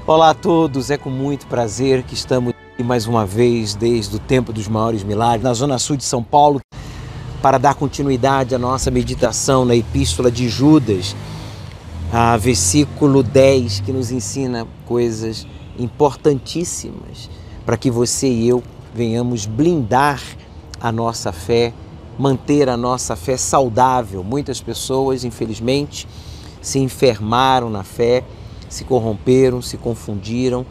Olá a todos, é com muito prazer que estamos aqui mais uma vez desde o Tempo dos Maiores Milagres, na Zona Sul de São Paulo, para dar continuidade à nossa meditação na Epístola de Judas, versículo 10, que nos ensina coisas importantíssimas para que você e eu venhamos blindar a nossa fé, manter a nossa fé saudável. Muitas pessoas, infelizmente, se enfermaram na fé, se corromperam, se confundiram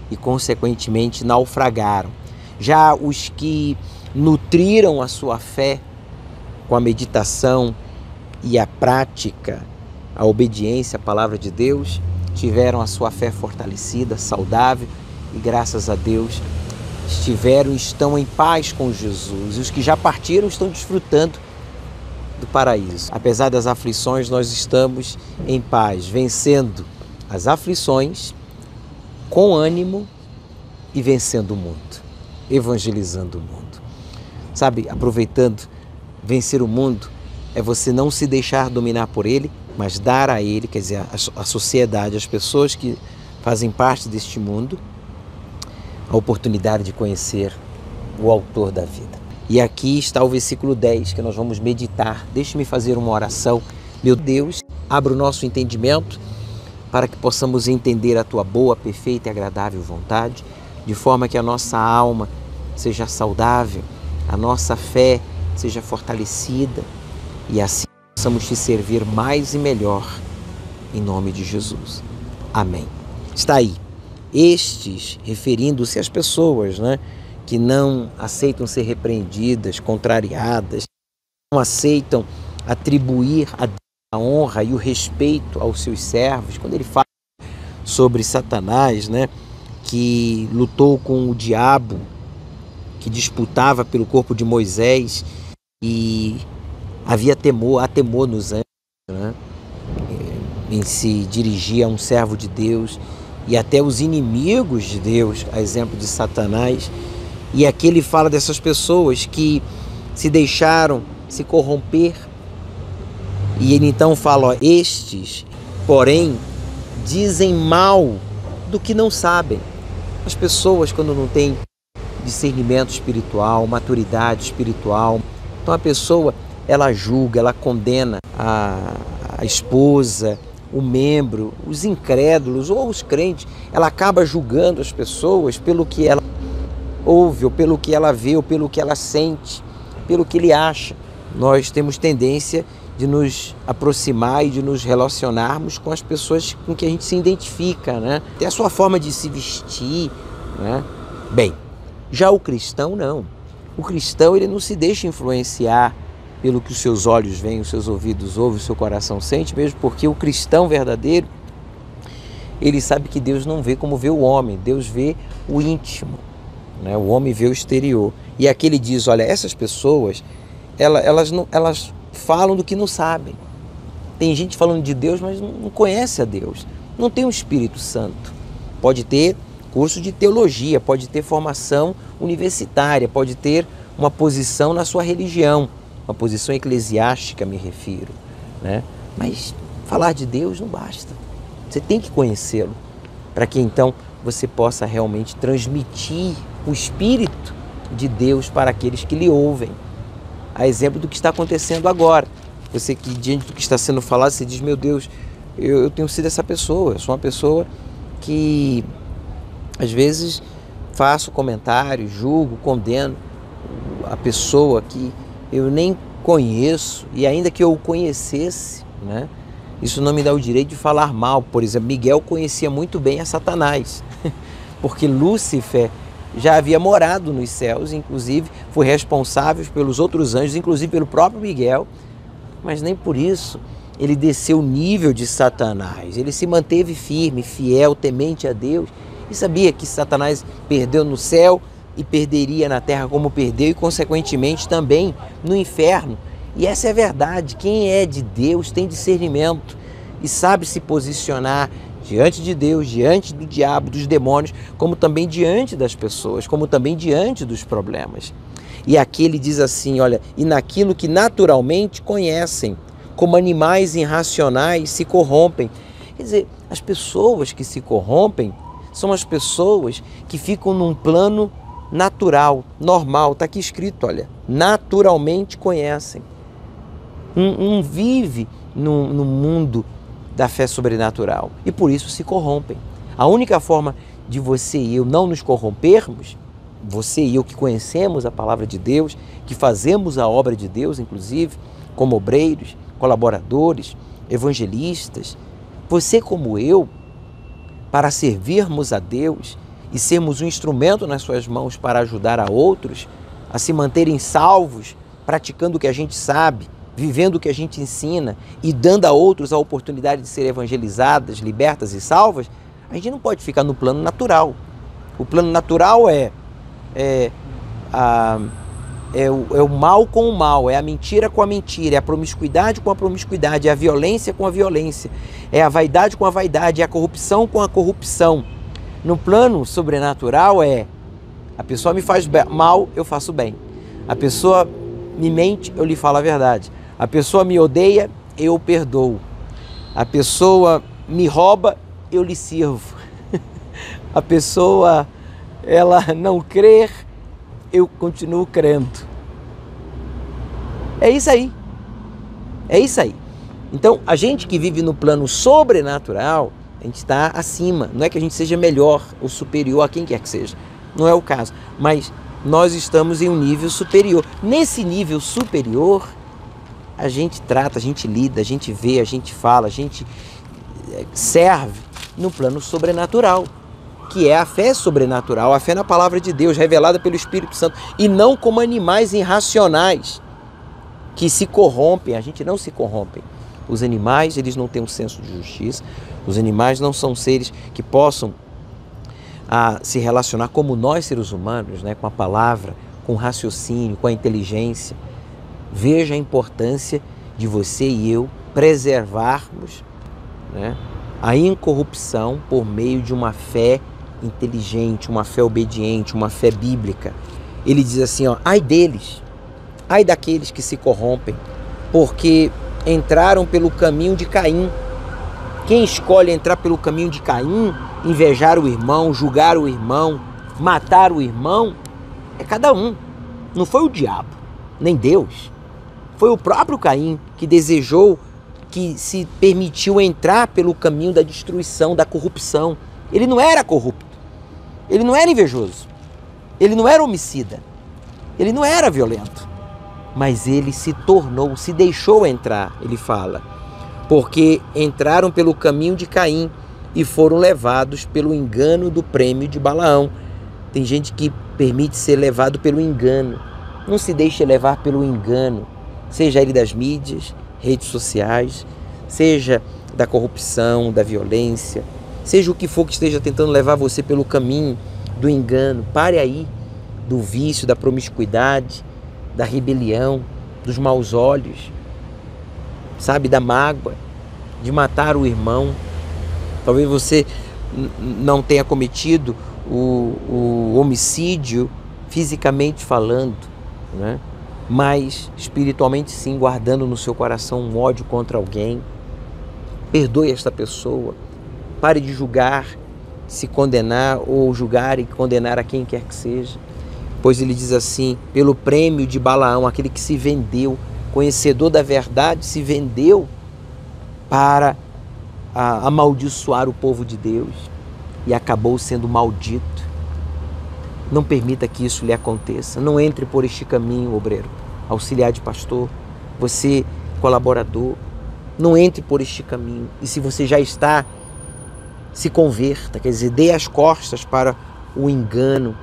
e, consequentemente, naufragaram. Já os que nutriram a sua fé com a meditação e a prática, a obediência à palavra de Deus, tiveram a sua fé fortalecida, saudável e, graças a Deus, estão em paz com Jesus. E os que já partiram estão desfrutando do paraíso. Apesar das aflições, nós estamos em paz, vencendo as aflições com ânimo e vencendo o mundo, evangelizando o mundo. Sabe, aproveitando, vencer o mundo é você não se deixar dominar por ele, mas dar a ele, quer dizer, a sociedade, as pessoas que fazem parte deste mundo, a oportunidade de conhecer o autor da vida. E aqui está o versículo 10 que nós vamos meditar. Deixe-me fazer uma oração. Meu Deus, abra o nosso entendimento para que possamos entender a tua boa, perfeita e agradável vontade, de forma que a nossa alma seja saudável, a nossa fé seja fortalecida e assim possamos te servir mais e melhor, em nome de Jesus. Amém. Está aí. Estes, referindo-se às pessoas, que não aceitam ser repreendidas, contrariadas, não aceitam atribuir a honra e o respeito aos seus servos. Quando ele fala sobre Satanás, que lutou com o diabo, que disputava pelo corpo de Moisés e há temor nos anjos, em se dirigir a um servo de Deus e até os inimigos de Deus, a exemplo de Satanás. E aqui ele fala dessas pessoas que se deixaram se corromper. E ele então fala, estes, porém, dizem mal do que não sabem. As pessoas, quando não têm discernimento espiritual, maturidade espiritual, então a pessoa, ela julga, ela condena a esposa, o membro, os incrédulos ou os crentes. Ela acaba julgando as pessoas pelo que ela ouve, ou pelo que ela vê, ou pelo que ela sente, pelo que ele acha. Nós temos tendência de nos aproximar e de nos relacionarmos com as pessoas com que a gente se identifica, Até a sua forma de se vestir, Bem, já o cristão não. O cristão, ele não se deixa influenciar pelo que os seus olhos veem, os seus ouvidos ouvem, o seu coração sente, mesmo porque o cristão verdadeiro, ele sabe que Deus não vê como vê o homem, Deus vê o íntimo, O homem vê o exterior. E aqui ele diz, olha, essas pessoas, elas falam do que não sabem. Tem gente falando de Deus, mas não conhece a Deus. Não tem um Espírito Santo. Pode ter curso de teologia, pode ter formação universitária, pode ter uma posição na sua religião, uma posição eclesiástica, me refiro, Mas falar de Deus não basta. Você tem que conhecê-lo, para que então você possa realmente transmitir o Espírito de Deus para aqueles que lhe ouvem. A exemplo do que está acontecendo agora. Você que, diante do que está sendo falado, você diz, meu Deus, eu tenho sido essa pessoa. Eu sou uma pessoa que, às vezes, faço comentários, julgo, condeno a pessoa que eu nem conheço, e ainda que eu o conhecesse, isso não me dá o direito de falar mal. Por exemplo, Miguel conhecia muito bem a Satanás, porque Lúcifer já havia morado nos céus, inclusive foi responsável pelos outros anjos, inclusive pelo próprio Miguel, mas nem por isso ele desceu o nível de Satanás. Ele se manteve firme, fiel, temente a Deus, e sabia que Satanás perdeu no céu e perderia na terra como perdeu, e consequentemente também no inferno. E essa é a verdade. Quem é de Deus tem discernimento e sabe se posicionar diante de Deus, diante do diabo, dos demônios, como também diante das pessoas, como também diante dos problemas. E aqui ele diz assim, olha, e naquilo que naturalmente conhecem, como animais irracionais se corrompem. Quer dizer, as pessoas que se corrompem são as pessoas que ficam num plano natural, normal. Está aqui escrito, olha, naturalmente conhecem. Não vive no mundo da fé sobrenatural e por isso se corrompem. A única forma de você e eu não nos corrompermos, você e eu que conhecemos a palavra de Deus, que fazemos a obra de Deus, inclusive, como obreiros, colaboradores, evangelistas, você como eu, para servirmos a Deus e sermos um instrumento nas suas mãos para ajudar a outros a se manterem salvos, praticando o que a gente sabe, vivendo o que a gente ensina e dando a outros a oportunidade de serem evangelizadas, libertas e salvas, a gente não pode ficar no plano natural. O plano natural é o mal com o mal, é a mentira com a mentira, é a promiscuidade com a promiscuidade, é a violência com a violência, é a vaidade com a vaidade, é a corrupção com a corrupção. No plano sobrenatural a pessoa me faz mal, eu faço bem. A pessoa me mente, eu lhe falo a verdade. A pessoa me odeia, eu perdoo. A pessoa me rouba, eu lhe sirvo. A pessoa, ela não crer, eu continuo crendo. É isso aí. É isso aí. Então, a gente que vive no plano sobrenatural, a gente está acima. Não é que a gente seja melhor ou superior a quem quer que seja. Não é o caso. Mas nós estamos em um nível superior. Nesse nível superior, a gente trata, a gente lida, a gente vê, a gente fala, a gente serve no plano sobrenatural, que é a fé sobrenatural, a fé na palavra de Deus, revelada pelo Espírito Santo, e não como animais irracionais que se corrompem. A gente não se corrompe. Os animais, eles não têm um senso de justiça, os animais não são seres que possam se relacionar como nós, seres humanos, né, com a palavra, com o raciocínio, com a inteligência. Veja a importância de você e eu preservarmos, né, a incorrupção por meio de uma fé inteligente, uma fé obediente, uma fé bíblica. Ele diz assim, ó, ai deles, ai daqueles que se corrompem, porque entraram pelo caminho de Caim. Quem escolhe entrar pelo caminho de Caim, invejar o irmão, julgar o irmão, matar o irmão, é cada um. Não foi o diabo, nem Deus. Foi o próprio Caim que desejou, que se permitiu entrar pelo caminho da destruição, da corrupção. Ele não era corrupto, ele não era invejoso, ele não era homicida, ele não era violento, mas ele se tornou, se deixou entrar, ele fala, porque entraram pelo caminho de Caim e foram levados pelo engano do prêmio de Balaão. Tem gente que permite ser levado pelo engano. Não se deixe levar pelo engano, seja ele das mídias, redes sociais, seja da corrupção, da violência, seja o que for que esteja tentando levar você pelo caminho do engano. Pare aí do vício, da promiscuidade, da rebelião, dos maus olhos, sabe, da mágoa, de matar o irmão. Talvez você não tenha cometido o homicídio fisicamente falando, né? Mas espiritualmente sim, guardando no seu coração um ódio contra alguém. Perdoe esta pessoa. Pare de julgar, se condenar ou julgar e condenar a quem quer que seja. Pois ele diz assim, pelo prêmio de Balaão, aquele que se vendeu, conhecedor da verdade, se vendeu para amaldiçoar o povo de Deus e acabou sendo maldito. Não permita que isso lhe aconteça. Não entre por este caminho, obreiro, auxiliar de pastor, você, colaborador, não entre por este caminho. E se você já está, se converta, quer dizer, dê as costas para o engano,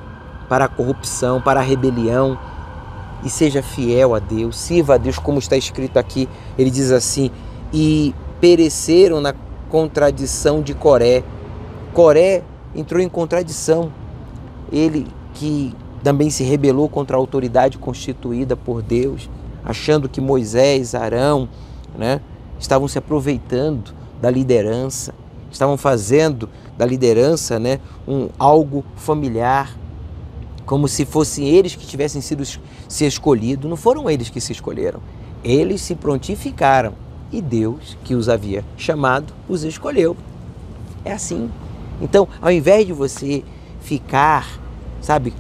para a corrupção, para a rebelião e seja fiel a Deus, sirva a Deus como está escrito aqui. Ele diz assim, e pereceram na contradição de Coré. Coré entrou em contradição. Ele que também se rebelou contra a autoridade constituída por Deus, achando que Moisés, Arão, né, estavam se aproveitando da liderança, estavam fazendo da liderança, né, algo familiar, como se fossem eles que tivessem sido se escolhidos. Não foram eles que se escolheram, eles se prontificaram e Deus, que os havia chamado, os escolheu. É assim. Então, ao invés de você ficar, sabe,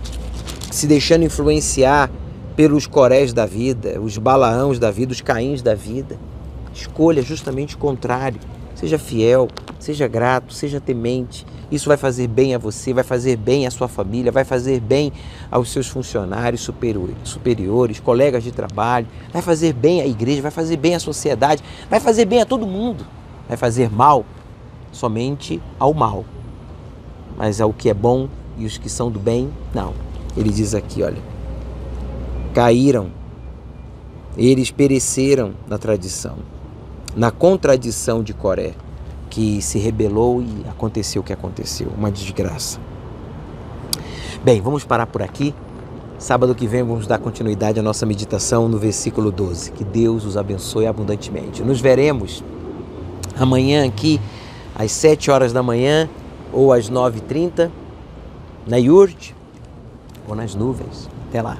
se deixando influenciar pelos Corés da vida, os Balaãos da vida, os Caíns da vida, escolha justamente o contrário. Seja fiel, seja grato, seja temente. Isso vai fazer bem a você, vai fazer bem à sua família, vai fazer bem aos seus funcionários superiores, colegas de trabalho, vai fazer bem à igreja, vai fazer bem à sociedade, vai fazer bem a todo mundo. Vai fazer mal somente ao mal, mas ao que é bom e os que são do bem, não. Ele diz aqui, olha, caíram, eles pereceram na tradição, na contradição de Coré, que se rebelou e aconteceu o que aconteceu, uma desgraça. Bem, vamos parar por aqui. Sábado que vem vamos dar continuidade à nossa meditação no versículo 12. Que Deus os abençoe abundantemente. Nos veremos amanhã aqui às 7 horas da manhã ou às 9h30 na IURD ou nas nuvens. Até lá.